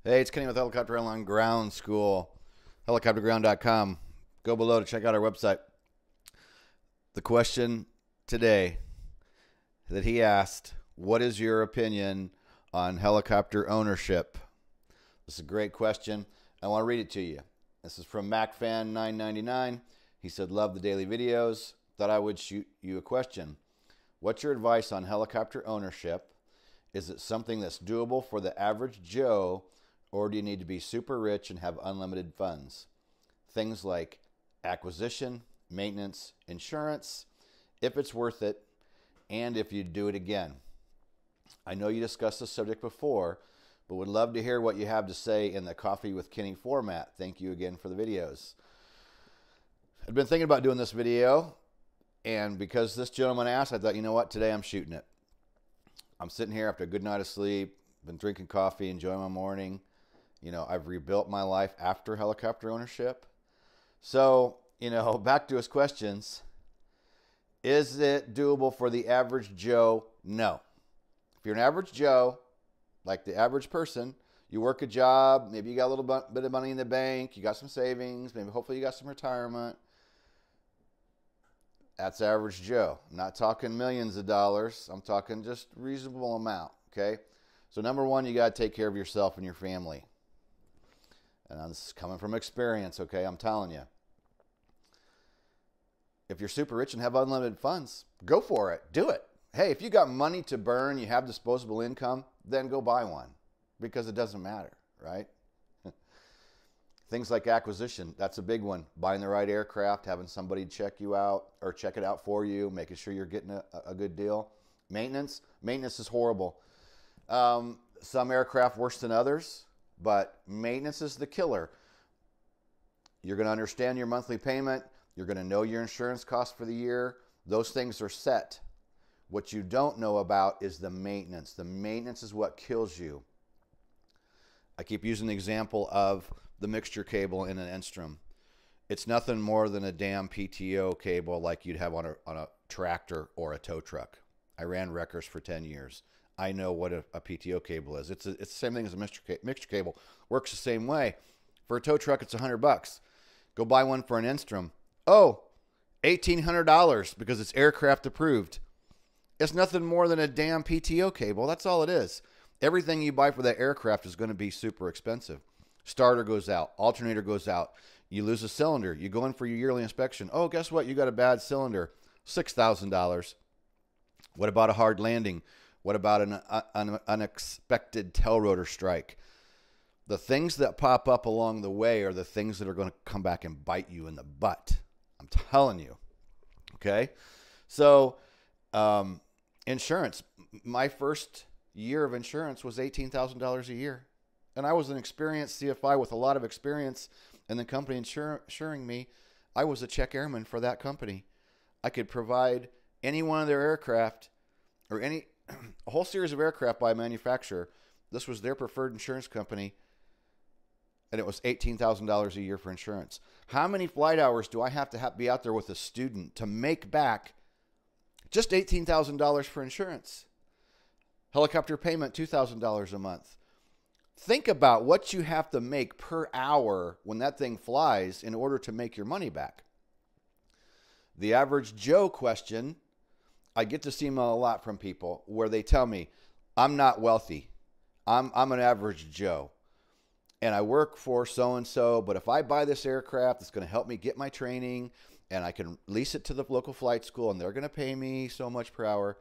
Hey, it's Kenny with Helicopter Airline Ground School, helicopterground.com. Go below to check out our website. The question today that he asked, what is your opinion on helicopter ownership? This is a great question. I want to read it to you. This is from MacFan999. He said, love the daily videos. Thought I would shoot you a question. What's your advice on helicopter ownership? Is it something that's doable for the average Joe, or do you need to be super rich and have unlimited funds? Things like acquisition, maintenance, insurance, if it's worth it, and if you'd do it again. I know you discussed this subject before, but would love to hear what you have to say in the Coffee with Kenny format. Thank you again for the videos. I've been thinking about doing this video, and because this gentleman asked, I thought, you know what, today I'm shooting it. I'm sitting here after a good night of sleep, been drinking coffee, enjoying my morning. You know, I've rebuilt my life after helicopter ownership. So, back to his questions. Is it doable for the average Joe? No. If you're an average Joe, like the average person, you work a job, maybe you got a little bit of money in the bank, you got some savings, maybe hopefully you got some retirement. That's average Joe. I'm not talking millions of dollars. I'm talking just reasonable amount, okay? So number one, you got to take care of yourself and your family. And this is coming from experience, okay? I'm telling you. If you're super rich and have unlimited funds, go for it. Do it. Hey, if you got money to burn, you have disposable income, then go buy one because it doesn't matter, right? Things like acquisition, that's a big one. Buying the right aircraft, having somebody check you out or check it out for you, making sure you're getting a good deal. Maintenance is horrible. Some aircraft worse than others, but maintenance is the killer. You're going to understand your monthly payment. You're going to know your insurance costs for the year. Those things are set. What you don't know about is the maintenance. The maintenance is what kills you. I keep using the example of the mixture cable in an Enstrom. It's nothing more than a damn PTO cable like you'd have on a tractor or a tow truck. I ran wreckers for 10 years. I know what a PTO cable is. It's the same thing as a mixture cable. Works the same way. For a tow truck, it's $100. Go buy one for an Enstrom. Oh, $1,800 because it's aircraft approved. It's nothing more than a damn PTO cable. That's all it is. Everything you buy for that aircraft is going to be super expensive. Starter goes out. Alternator goes out. You lose a cylinder. You go in for your yearly inspection. Oh, guess what? You got a bad cylinder. $6,000. What about a hard landing? What about an unexpected tail rotor strike? The things that pop up along the way are the things that are going to come back and bite you in the butt. I'm telling you. Okay? So, insurance. My first year of insurance was $18,000 a year. And I was an experienced CFI with a lot of experience, and the company insuring me, I was a check airman for that company. I could provide any one of their aircraft or a whole series of aircraft by a manufacturer. This was their preferred insurance company, and it was $18,000 a year for insurance. How many flight hours do I have to be out there with a student to make back just $18,000 for insurance? Helicopter payment, $2,000 a month. Think about what you have to make per hour when that thing flies in order to make your money back. The average Joe question, I get to see them a lot from people where they tell me, I'm not wealthy. I'm an average Joe. And I work for so-and-so, but if I buy this aircraft, it's going to help me get my training, and I can lease it to the local flight school, and they're going to pay me so much per hour.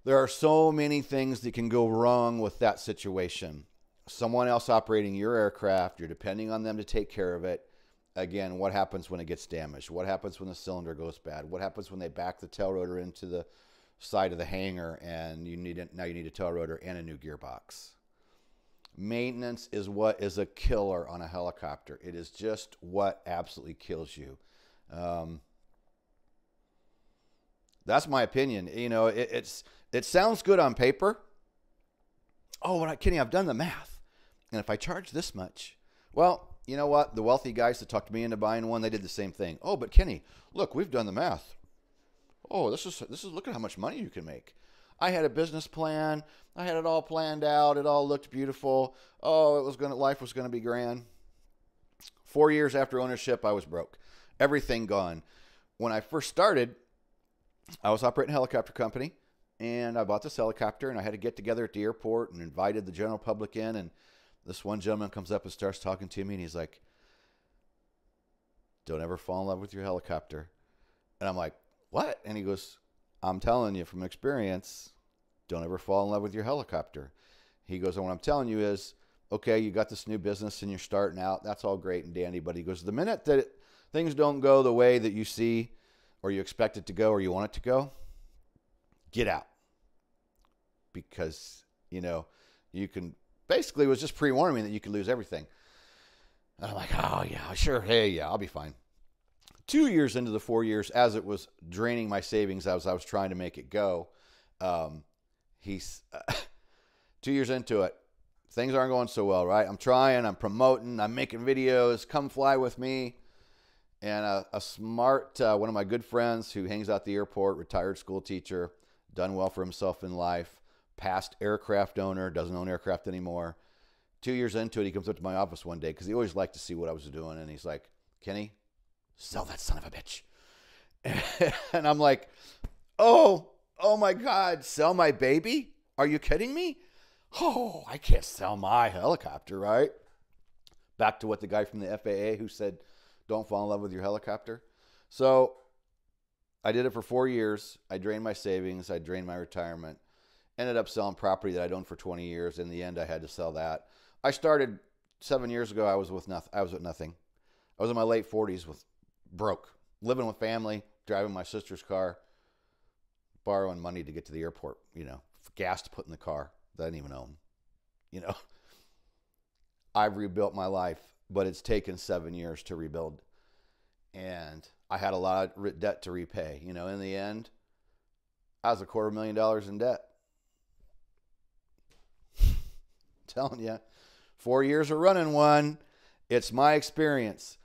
There are so many things that can go wrong with that situation. Someone else operating your aircraft, you're depending on them to take care of it. Again, what happens when it gets damaged? What happens when the cylinder goes bad? What happens when they back the tail rotor into the side of the hangar and now you need a tail rotor and a new gearbox? Maintenance is what is a killer on a helicopter. It is just what absolutely kills you. That's my opinion. It sounds good on paper. Oh, Kenny, I've done the math. And if I charge this much, well, you know what? The wealthy guys that talked me into buying one, they did the same thing. Oh, but Kenny, look, we've done the math. Oh, this is look at how much money you can make. I had a business plan. I had it all planned out. It all looked beautiful. Oh, life was gonna be grand. 4 years after ownership, I was broke. Everything gone. When I first started, I was operating a helicopter company, and I bought this helicopter, and I had to get together at the airport and invited the general public in. And this one gentleman comes up and starts talking to me, and he's like, "Don't ever fall in love with your helicopter." And I'm like, "What?" And he goes, "I'm telling you from experience, don't ever fall in love with your helicopter." He goes, "And what I'm telling you is, okay, you got this new business and you're starting out. That's all great and dandy." But he goes, "The minute that things don't go the way that you see or you expect it to go or you want it to go, get out." Because, you can, basically was just pre-warning me that you could lose everything. And I'm like, "Oh, yeah, sure. Hey, yeah, I'll be fine." 2 years into the 4 years, as it was draining my savings, as I was trying to make it go, he's 2 years into it. Things aren't going so well, right? I'm trying, I'm promoting, I'm making videos, come fly with me. And a smart, one of my good friends who hangs out at the airport, retired school teacher, done well for himself in life, past aircraft owner, doesn't own aircraft anymore. 2 years into it, he comes up to my office one day because he always liked to see what I was doing. And he's like, "Kenny, sell that son of a bitch." And I'm like, oh my God, sell my baby? Are you kidding me? Oh, I can't sell my helicopter, right? Back to what the guy from the FAA who said, "Don't fall in love with your helicopter." So I did it for 4 years. I drained my savings. I drained my retirement. Ended up selling property that I'd owned for 20 years. In the end, I had to sell that. I started 7 years ago. I was with nothing. I was in my late 40s with broke, living with family, driving my sister's car, borrowing money to get to the airport, for gas to put in the car that I didn't even own. I've rebuilt my life, but it's taken 7 years to rebuild. And I had a lot of debt to repay. In the end, I was $250,000 in debt. Telling you, 4 years of running one. It's my experience.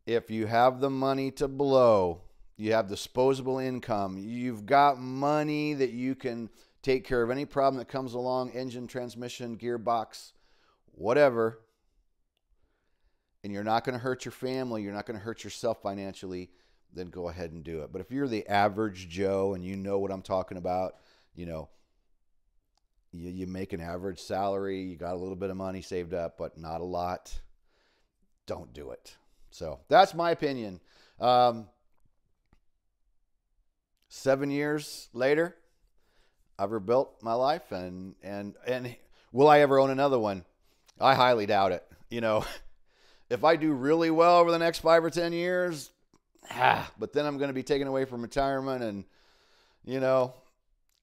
If you have the money to blow, you have disposable income, you've got money that you can take care of any problem that comes along, engine, transmission, gearbox, whatever, and you're not going to hurt your family, you're not going to hurt yourself financially, then go ahead and do it. But if you're the average Joe and you know what I'm talking about, you make an average salary, you got a little bit of money saved up, but not a lot, don't do it. So that's my opinion. 7 years later, I've rebuilt my life, and will I ever own another one? I highly doubt it. If I do really well over the next 5 or 10 years, but then I'm going to be taken away from retirement, and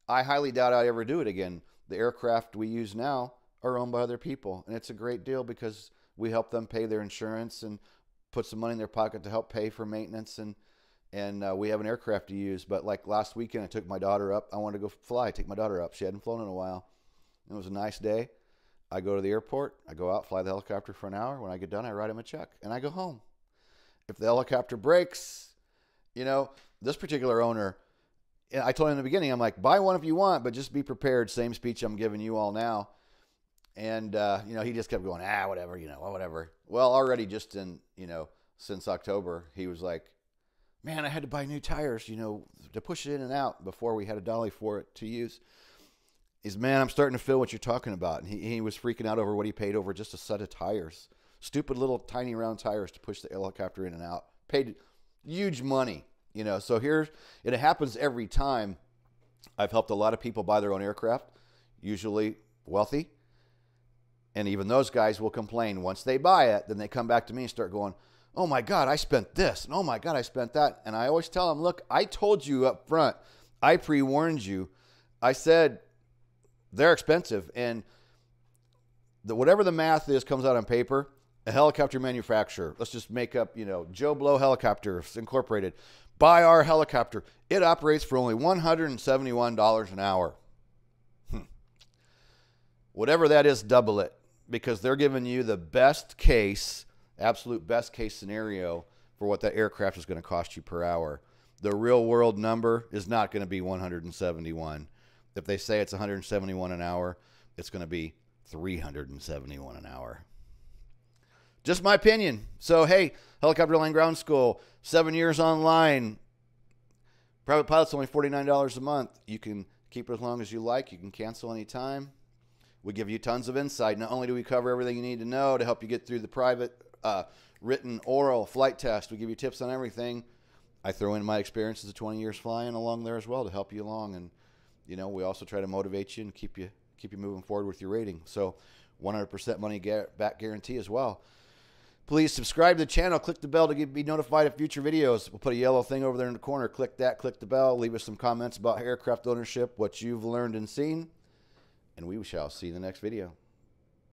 I highly doubt I ever do it again. The aircraft we use now are owned by other people, and it's a great deal because we help them pay their insurance and put some money in their pocket to help pay for maintenance, and we have an aircraft to use. But like last weekend, I took my daughter up. I wanted to go fly, take my daughter up. She hadn't flown in a while. It was a nice day. I go to the airport. I go out, fly the helicopter for an hour. When I get done, I write him a check, and I go home. If the helicopter breaks, this particular owner, I told him in the beginning, I'm like, buy one if you want, but just be prepared. Same speech I'm giving you all now. And, he just kept going, whatever, whatever. Well, already just in, since October, he was like, "Man, I had to buy new tires, to push it in and out before we had a dolly for it to use." Man, I'm starting to feel what you're talking about. And he was freaking out over what he paid over just a set of tires. Stupid little tiny round tires to push the helicopter in and out. Paid huge money, So it happens every time. I've helped a lot of people buy their own aircraft, usually wealthy. And even those guys will complain. Once they buy it, then they come back to me and start going, "Oh my God, I spent this. And oh my God, I spent that." And I always tell them, look, I told you up front. I pre-warned you. I said, they're expensive. And whatever the math is comes out on paper. A helicopter manufacturer, let's just make up, Joe Blow Helicopters Incorporated. Buy our helicopter. It operates for only $171 an hour. Whatever that is, double it. Because they're giving you the best case, absolute best case scenario for what that aircraft is going to cost you per hour. The real world number is not going to be 171. If they say it's 171 an hour, it's going to be 371 an hour. Just my opinion. So, hey, Helicopter Line Ground School, 7 years online. Private pilot's only $49 a month. You can keep it as long as you like. You can cancel anytime. We give you tons of insight. Not only do we cover everything you need to know to help you get through the private, written, oral, flight test, we give you tips on everything. I throw in my experiences of 20 years flying along there as well to help you along. And, you know, we also try to motivate you and keep you moving forward with your rating. So 100% money back guarantee as well. Please subscribe to the channel. Click the bell to be notified of future videos. We'll put a yellow thing over there in the corner. Click that. Click the bell. Leave us some comments about aircraft ownership, what you've learned and seen. And we shall see you in the next video.